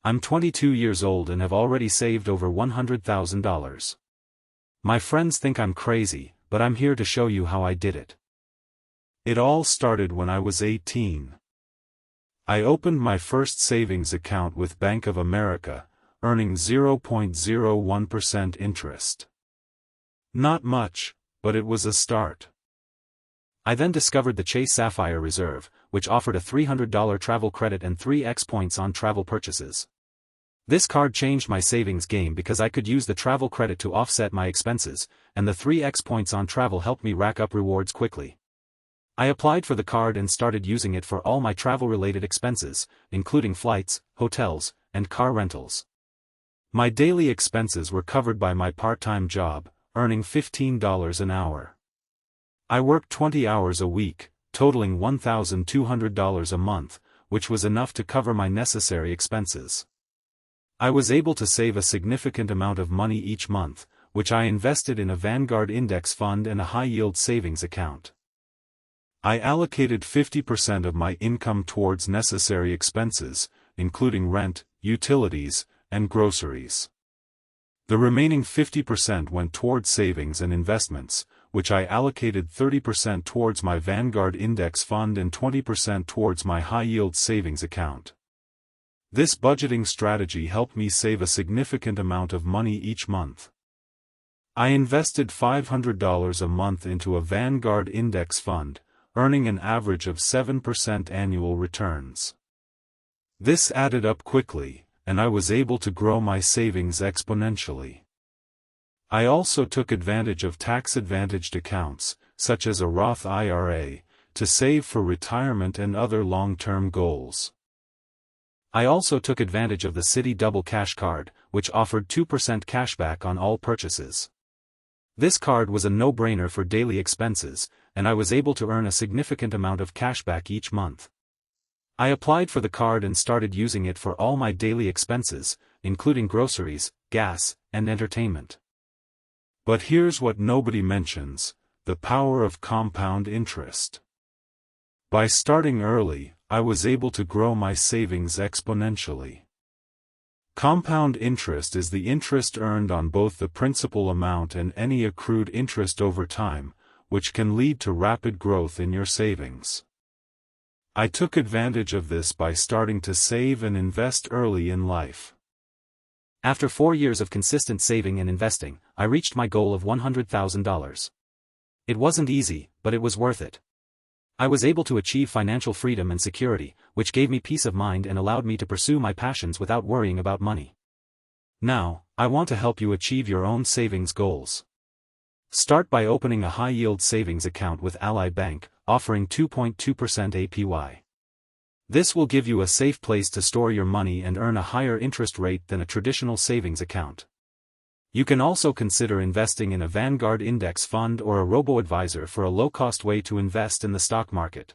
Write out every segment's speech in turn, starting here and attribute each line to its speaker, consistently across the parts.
Speaker 1: I'm 22 years old and have already saved over $100,000. My friends think I'm crazy, but I'm here to show you how I did it. It all started when I was 18. I opened my first savings account with Bank of America, earning 0.01% interest. Not much, but it was a start. I then discovered the Chase Sapphire Reserve, which offered a $300 travel credit and 3x points on travel purchases. This card changed my savings game because I could use the travel credit to offset my expenses, and the 3x points on travel helped me rack up rewards quickly. I applied for the card and started using it for all my travel-related expenses, including flights, hotels, and car rentals. My daily expenses were covered by my part-time job, earning $15 an hour. I worked 20 hours a week, totaling $1,200 a month, which was enough to cover my necessary expenses. I was able to save a significant amount of money each month, which I invested in a Vanguard index fund and a high-yield savings account. I allocated 50% of my income towards necessary expenses, including rent, utilities, and groceries. The remaining 50% went towards savings and investments, which I allocated 30% towards my Vanguard index fund and 20% towards my high-yield savings account. This budgeting strategy helped me save a significant amount of money each month. I invested $500 a month into a Vanguard index fund, earning an average of 7% annual returns. This added up quickly, and I was able to grow my savings exponentially. I also took advantage of tax-advantaged accounts, such as a Roth IRA, to save for retirement and other long-term goals. I also took advantage of the Citi Double Cash card, which offered 2% cashback on all purchases. This card was a no-brainer for daily expenses, and I was able to earn a significant amount of cashback each month. I applied for the card and started using it for all my daily expenses, including groceries, gas, and entertainment. But here's what nobody mentions: the power of compound interest. By starting early, I was able to grow my savings exponentially. Compound interest is the interest earned on both the principal amount and any accrued interest over time, which can lead to rapid growth in your savings. I took advantage of this by starting to save and invest early in life. After 4 years of consistent saving and investing, I reached my goal of $100,000. It wasn't easy, but it was worth it. I was able to achieve financial freedom and security, which gave me peace of mind and allowed me to pursue my passions without worrying about money. Now, I want to help you achieve your own savings goals. Start by opening a high-yield savings account with Ally Bank, offering 2.2% APY. This will give you a safe place to store your money and earn a higher interest rate than a traditional savings account. You can also consider investing in a Vanguard index fund or a robo-advisor for a low-cost way to invest in the stock market.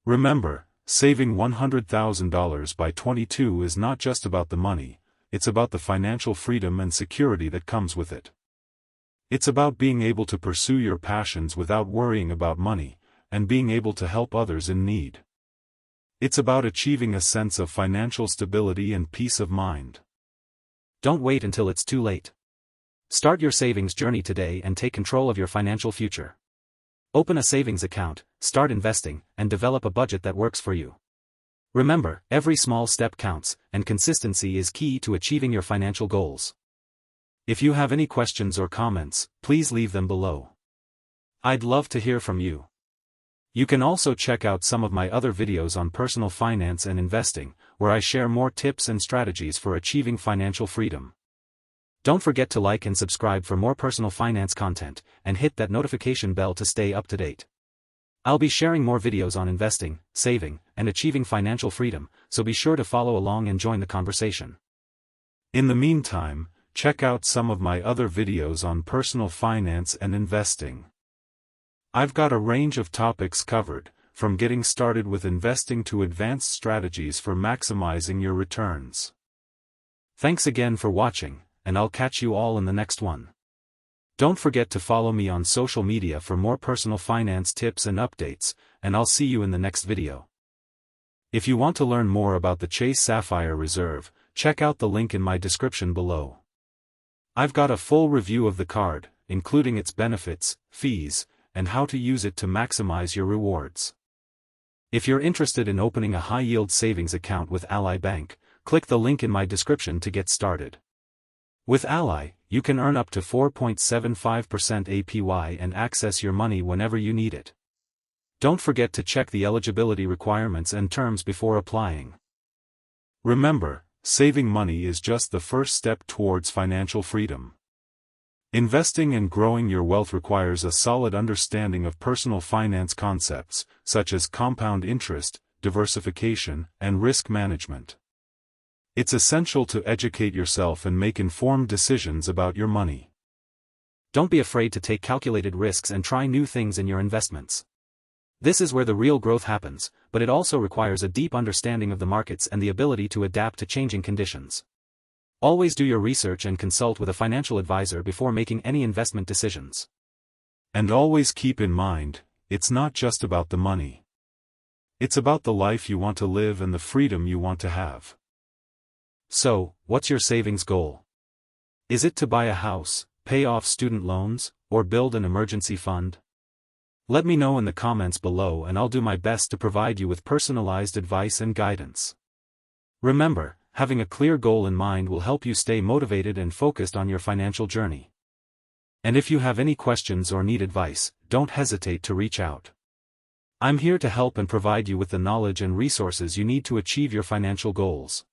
Speaker 1: Remember, saving $100,000 by 22 is not just about the money, it's about the financial freedom and security that comes with it. It's about being able to pursue your passions without worrying about money, and being able to help others in need. It's about achieving a sense of financial stability and peace of mind. Don't wait until it's too late. Start your savings journey today and take control of your financial future. Open a savings account, start investing, and develop a budget that works for you. Remember, every small step counts, and consistency is key to achieving your financial goals. If you have any questions or comments, please leave them below. I'd love to hear from you. You can also check out some of my other videos on personal finance and investing, where I share more tips and strategies for achieving financial freedom. Don't forget to like and subscribe for more personal finance content, and hit that notification bell to stay up to date. I'll be sharing more videos on investing, saving, and achieving financial freedom, so be sure to follow along and join the conversation. In the meantime, check out some of my other videos on personal finance and investing. I've got a range of topics covered, from getting started with investing to advanced strategies for maximizing your returns. Thanks again for watching, and I'll catch you all in the next one. Don't forget to follow me on social media for more personal finance tips and updates, and I'll see you in the next video. If you want to learn more about the Chase Sapphire Reserve, check out the link in my description below. I've got a full review of the card, including its benefits, fees, and how to use it to maximize your rewards. If you're interested in opening a high-yield savings account with Ally Bank, click the link in my description to get started. With Ally, you can earn up to 4.75% APY and access your money whenever you need it. Don't forget to check the eligibility requirements and terms before applying. Remember, saving money is just the first step towards financial freedom. Investing and growing your wealth requires a solid understanding of personal finance concepts, such as compound interest, diversification, and risk management. It's essential to educate yourself and make informed decisions about your money.
Speaker 2: Don't be afraid to take calculated risks and try new things in your investments. This is where the real growth happens, but it also requires a deep understanding of the markets and the ability to adapt to changing conditions. Always do your research and consult with a financial advisor before making any investment decisions.
Speaker 1: And always keep in mind, it's not just about the money. It's about the life you want to live and the freedom you want to have.
Speaker 2: So, what's your savings goal? Is it to buy a house, pay off student loans, or build an emergency fund? Let me know in the comments below and I'll do my best to provide you with personalized advice and guidance. Remember, having a clear goal in mind will help you stay motivated and focused on your financial journey. And if you have any questions or need advice, don't hesitate to reach out. I'm here to help and provide you with the knowledge and resources you need to achieve your financial goals.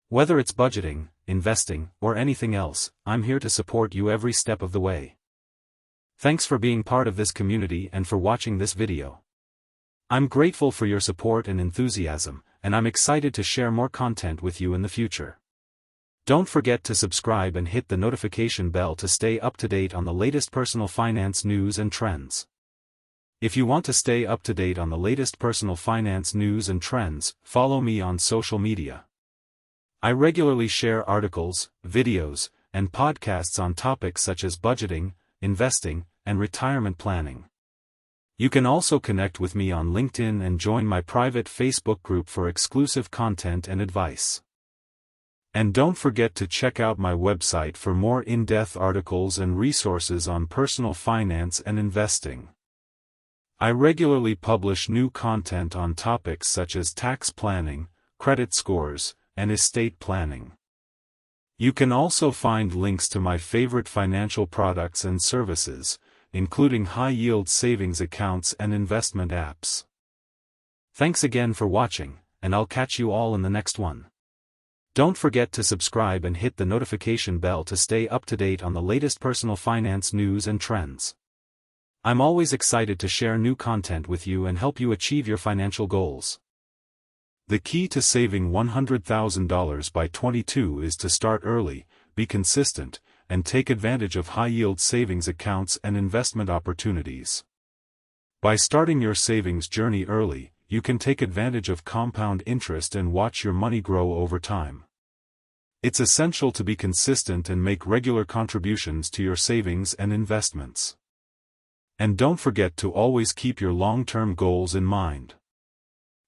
Speaker 2: Whether it's budgeting, investing, or anything else, I'm here to support you every step of the way. Thanks for being part of this community and for watching this video. I'm grateful for your support and enthusiasm, and I'm excited to share more content with you in the future. Don't forget to subscribe and hit the notification bell to stay up to date on the latest personal finance news and trends. If you want to stay up to date on the latest personal finance news and trends, follow me on social media. I regularly share articles, videos, and podcasts on topics such as budgeting, investing, and retirement planning. You can also connect with me on LinkedIn and join my private Facebook group for exclusive content and advice. And don't forget to check out my website for more in-depth articles and resources on personal finance and investing. I regularly publish new content on topics such as tax planning, credit scores, and estate planning. You can also find links to my favorite financial products and services, including high-yield savings accounts and investment apps. Thanks again for watching, and I'll catch you all in the next one. Don't forget to subscribe and hit the notification bell to stay up to date on the latest personal finance news and trends. I'm always excited to share new content with you and help you achieve your financial goals. The key to saving $100,000 by 22 is to start early, be consistent, and take advantage of high-yield savings accounts and investment opportunities. By starting your savings journey early, you can take advantage of compound interest and watch your money grow over time. It's essential to be consistent and make regular contributions to your savings and investments. And don't forget to always keep your long-term goals in mind.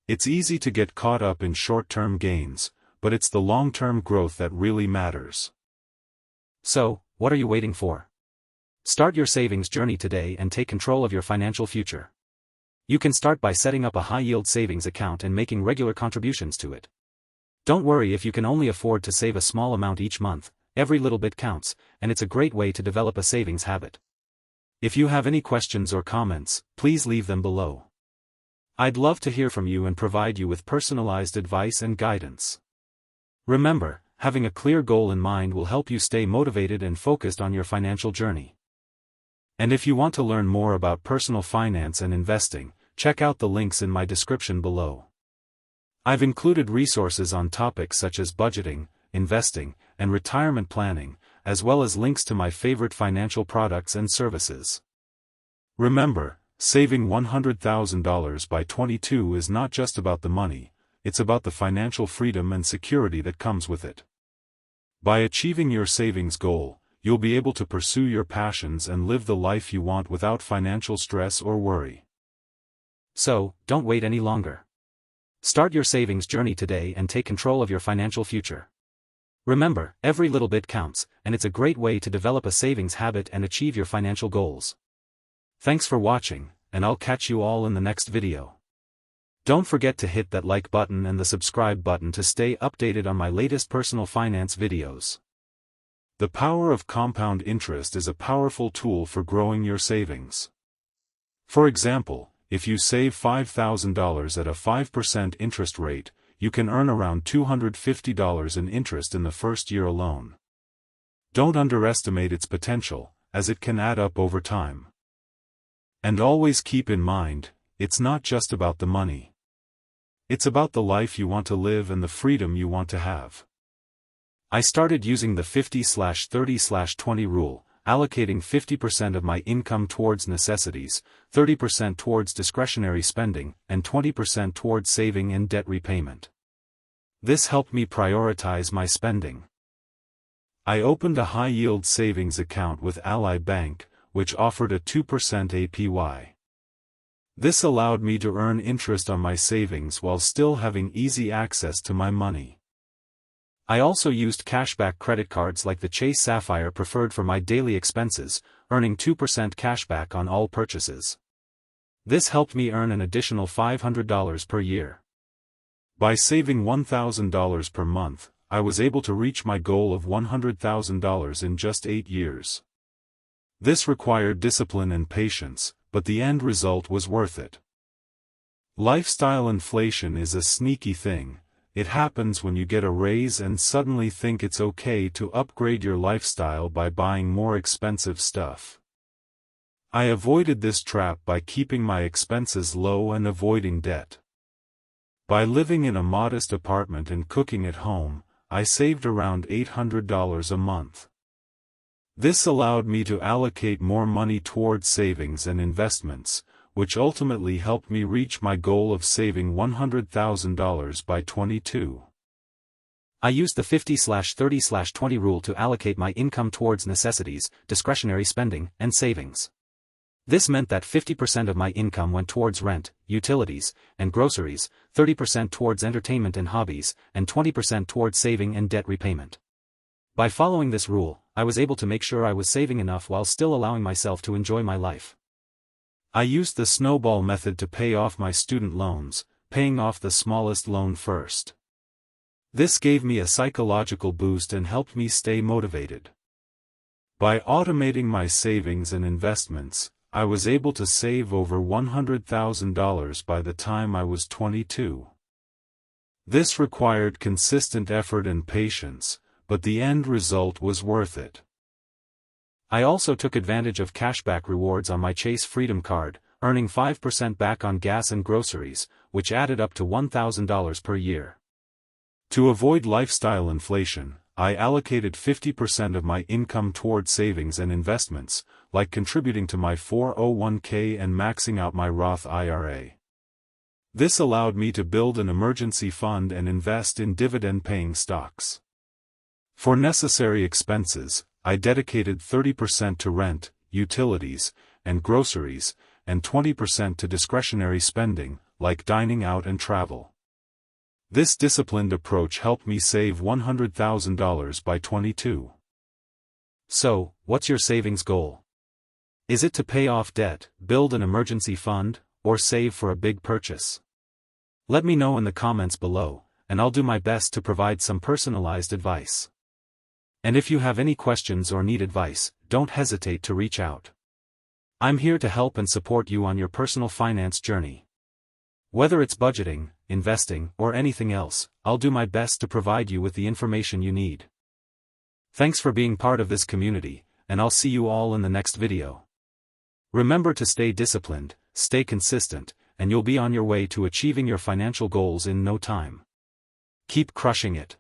Speaker 2: It's easy to get caught up in short-term gains, but it's the long-term growth that really matters. So, what are you waiting for? Start your savings journey today and take control of your financial future. You can start by setting up a high-yield savings account and making regular contributions to it. Don't worry if you can only afford to save a small amount each month, every little bit counts, and it's a great way to develop a savings habit. If you have any questions or comments, please leave them below. I'd love to hear from you and provide you with personalized advice and guidance. Remember, having a clear goal in mind will help you stay motivated and focused on your financial journey. And if you want to learn more about personal finance and investing, check out the links in my description below. I've included resources on topics such as budgeting, investing, and retirement planning, as well as links to my favorite financial products and services. Remember, saving $100,000 by 22 is not just about the money, it's about the financial freedom and security that comes with it. By achieving your savings goal, you'll be able to pursue your passions and live the life you want without financial stress or worry. So, don't wait any longer. Start your savings journey today and take control of your financial future. Remember, every little bit counts, and it's a great way to develop a savings habit and achieve your financial goals. Thanks for watching, and I'll catch you all in the next video. Don't forget to hit that like button and the subscribe button to stay updated on my latest personal finance videos.
Speaker 1: The power of compound interest is a powerful tool for growing your savings. For example, if you save $5,000 at a 5% interest rate, you can earn around $250 in interest in the first year alone. Don't underestimate its potential, as it can add up over time. And always keep in mind, it's not just about the money. It's about the life you want to live and the freedom you want to have. I started using the 50/30/20 rule, allocating 50% of my income towards necessities, 30% towards discretionary spending, and 20% towards saving and debt repayment. This helped me prioritize my spending. I opened a high-yield savings account with Ally Bank, which offered a 2% APY. This allowed me to earn interest on my savings while still having easy access to my money. I also used cashback credit cards like the Chase Sapphire Preferred for my daily expenses, earning 2% cashback on all purchases. This helped me earn an additional $500 per year. By saving $1,000 per month, I was able to reach my goal of $100,000 in just 8 years. This required discipline and patience, but the end result was worth it. Lifestyle inflation is a sneaky thing. It happens when you get a raise and suddenly think it's okay to upgrade your lifestyle by buying more expensive stuff. I avoided this trap by keeping my expenses low and avoiding debt. By living in a modest apartment and cooking at home, I saved around $800 a month. This allowed me to allocate more money towards savings and investments, which ultimately helped me reach my goal of saving $100,000 by 22.
Speaker 2: I used the 50/30/20 rule to allocate my income towards necessities, discretionary spending, and savings. This meant that 50% of my income went towards rent, utilities, and groceries, 30% towards entertainment and hobbies, and 20% towards saving and debt repayment. By following this rule, I was able to make sure I was saving enough while still allowing myself to enjoy my life.
Speaker 1: I used the snowball method to pay off my student loans, paying off the smallest loan first. This gave me a psychological boost and helped me stay motivated. By automating my savings and investments, I was able to save over $100,000 by the time I was 22. This required consistent effort and patience, but the end result was worth it. I also took advantage of cashback rewards on my Chase Freedom card, earning 5% back on gas and groceries, which added up to $1,000 per year. To avoid lifestyle inflation, I allocated 50% of my income towards savings and investments, like contributing to my 401k and maxing out my Roth IRA. This allowed me to build an emergency fund and invest in dividend-paying stocks. For necessary expenses, I dedicated 30% to rent, utilities, and groceries, and 20% to discretionary spending, like dining out and travel. This disciplined approach helped me save $100,000 by 22.
Speaker 2: So, what's your savings goal? Is it to pay off debt, build an emergency fund, or save for a big purchase? Let me know in the comments below, and I'll do my best to provide some personalized advice. And if you have any questions or need advice, don't hesitate to reach out. I'm here to help and support you on your personal finance journey. Whether it's budgeting, investing, or anything else, I'll do my best to provide you with the information you need. Thanks for being part of this community, and I'll see you all in the next video. Remember to stay disciplined, stay consistent, and you'll be on your way to achieving your financial goals in no time. Keep crushing it.